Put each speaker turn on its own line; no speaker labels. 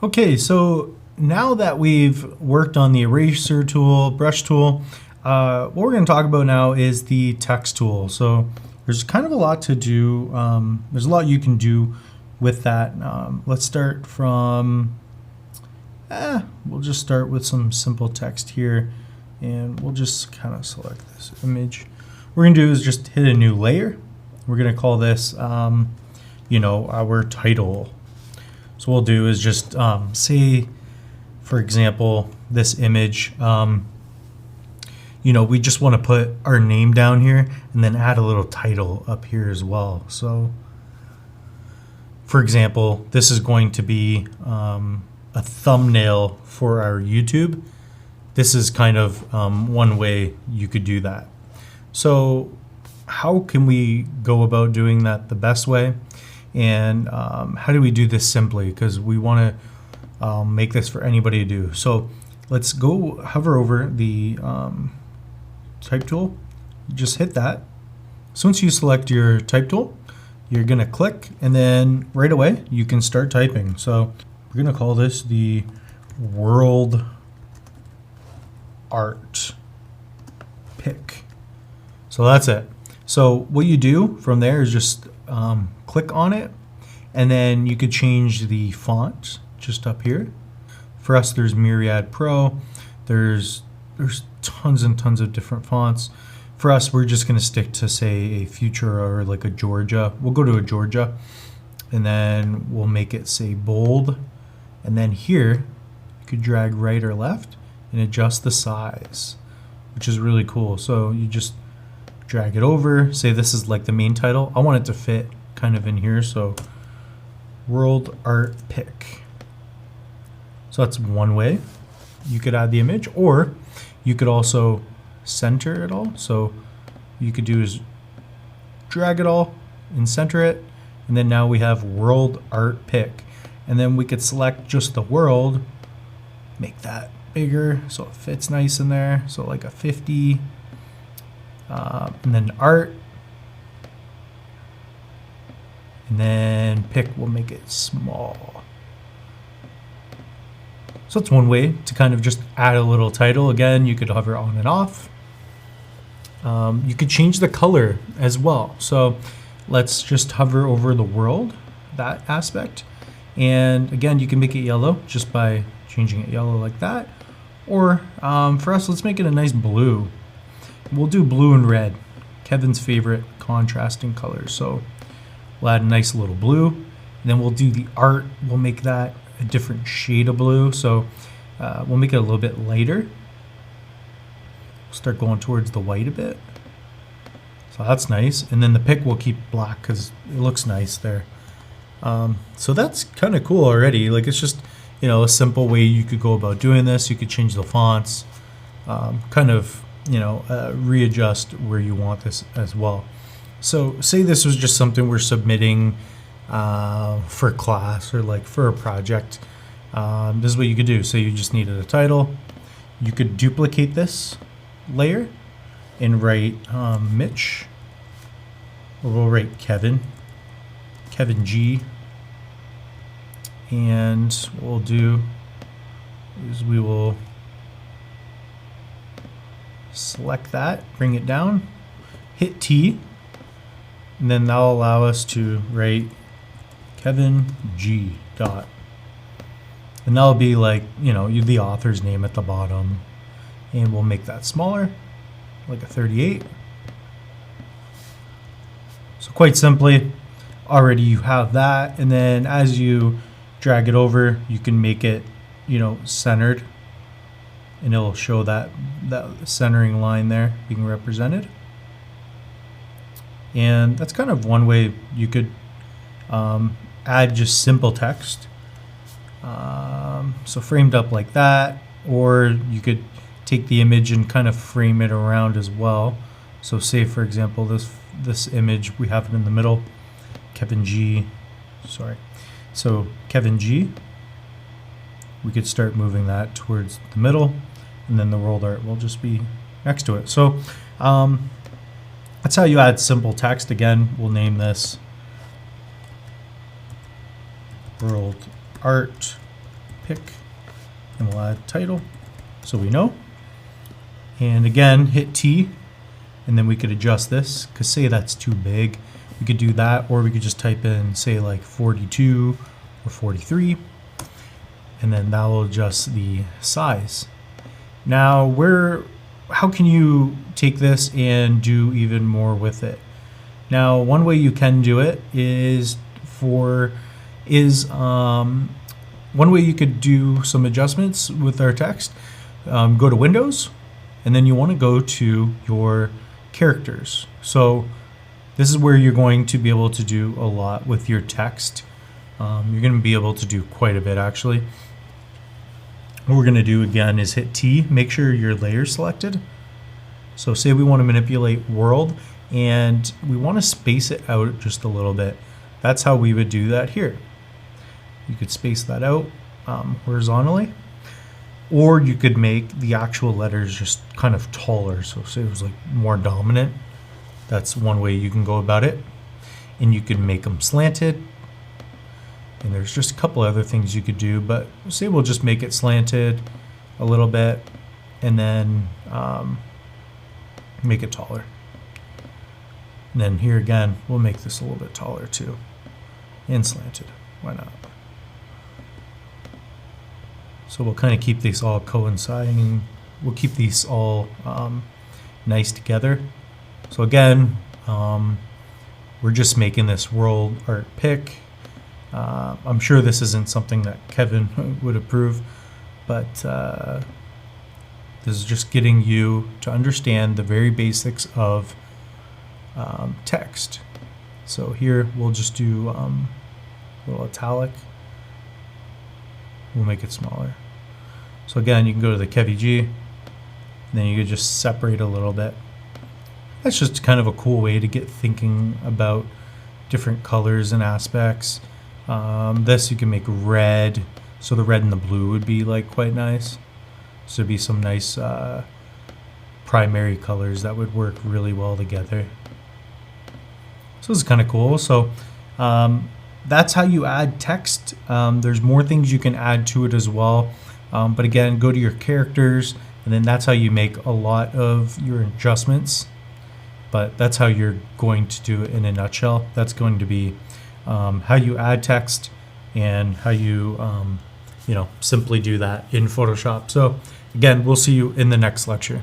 Okay, so now that we've worked on the eraser tool, brush tool, what we're going to talk about now is the text tool. So there's kind of a lot to do. There's a lot you can do with that. Let's start from, we'll just start with some simple text here, and we'll just kind of select this image. What we're going to do is just hit a new layer. We're going to call this, our title. So what we'll do is just say, for example, this image, we just want to put our name down here and then add a little title up here as well. So for example, this is going to be a thumbnail for our YouTube. This is kind of one way you could do that. So how can we go about doing that the best way? And how do we do this simply? Because we want to make this for anybody to do. So let's go hover over the type tool. Just hit that. So once you select your type tool, you're going to click, and then right away you can start typing. So we're going to call this the World Art Pick. So that's it. So what you do from there is just click on it, and then you could change the font just up here. For us, there's Myriad Pro. There's tons and tons of different fonts. For us, we're just going to stick to, say, a Futura or like a Georgia. We'll go to a Georgia, and then we'll make it say bold. And then here, you could drag right or left and adjust the size, which is really cool. So you just drag it over, say this is like the main title. I want it to fit kind of in here, so World Art Pick. So that's one way you could add the image, or you could also center it all. So you could do is drag it all and center it, and then now we have World Art Pick. And then we could select just the world, make that bigger so it fits nice in there, so like a 50, and then art, and then pick, we'll make it small. So that's one way to kind of just add a little title. Again, you could hover on and off. You could change the color as well. So let's just hover over the world, that aspect. And again, you can make it yellow just by changing it yellow like that. Or for us, let's make it a nice blue. We'll do blue and red, Kevin's favorite contrasting colors. So we'll add a nice little blue, and then we'll do the art. We'll make that a different shade of blue. So we'll make it a little bit lighter. We'll start going towards the white a bit. So that's nice. And then the pick we'll keep black because it looks nice there. So that's kind of cool already. Like, it's just, a simple way you could go about doing this. You could change the fonts, readjust where you want this as well. So say this was just something we're submitting for class or like for a project. This is what you could do. So you just needed a title. You could duplicate this layer and write Mitch, or we'll write Kevin G. And what we'll do is we will select that, bring it down, hit T, and then that'll allow us to write Kevin G. dot. And that'll be like, the author's name at the bottom. And we'll make that smaller, like a 38. So quite simply, already you have that. And then as you drag it over, you can make it, centered, and it'll show that centering line there being represented. And that's kind of one way you could add just simple text. So framed up like that, or you could take the image and kind of frame it around as well. So say, for example, this image, we have it in the middle, Kevin G. So Kevin G. We could start moving that towards the middle, and then the world art will just be next to it. So that's how you add simple text. Again, we'll name this World Art pick, and we'll add title so we know. And again, hit T, and then we could adjust this, because say that's too big. We could do that, or we could just type in, say, like 42 or 43, and then that will adjust the size. Now, how can you take this and do even more with it? Now, one way you can do it is one way you could do some adjustments with our text. Go to Windows, and then you want to go to your characters. So this is where you're going to be able to do a lot with your text. You're going to be able to do quite a bit, actually. What we're going to do again is hit T, make sure your layer's selected. So say we want to manipulate world, and we want to space it out just a little bit. That's how we would do that here. You could space that out horizontally, or you could make the actual letters just kind of taller. So say it was like more dominant. That's one way you can go about it. And you can make them slanted. And there's just a couple other things you could do, but say we'll just make it slanted a little bit, and then make it taller. And then here again, we'll make this a little bit taller too, and slanted. Why not? So we'll kind of keep these all coinciding. We'll keep these all nice together. So again, we're just making this world art pick. I'm sure this isn't something that Kevin would approve, but this is just getting you to understand the very basics of text. So here we'll just do a little italic. We'll make it smaller. So again, you can go to the KevG, and then you can just separate a little bit. That's just kind of a cool way to get thinking about different colors and aspects. This you can make red, so the red and the blue would be like quite nice. So it'd be some nice primary colors that would work really well together. So this is kind of cool. So that's how you add text. There's more things you can add to it as well. But again, go to your characters, and then that's how you make a lot of your adjustments. But that's how you're going to do it in a nutshell. That's going to be how you add text and how you, simply do that in Photoshop. So again, we'll see you in the next lecture.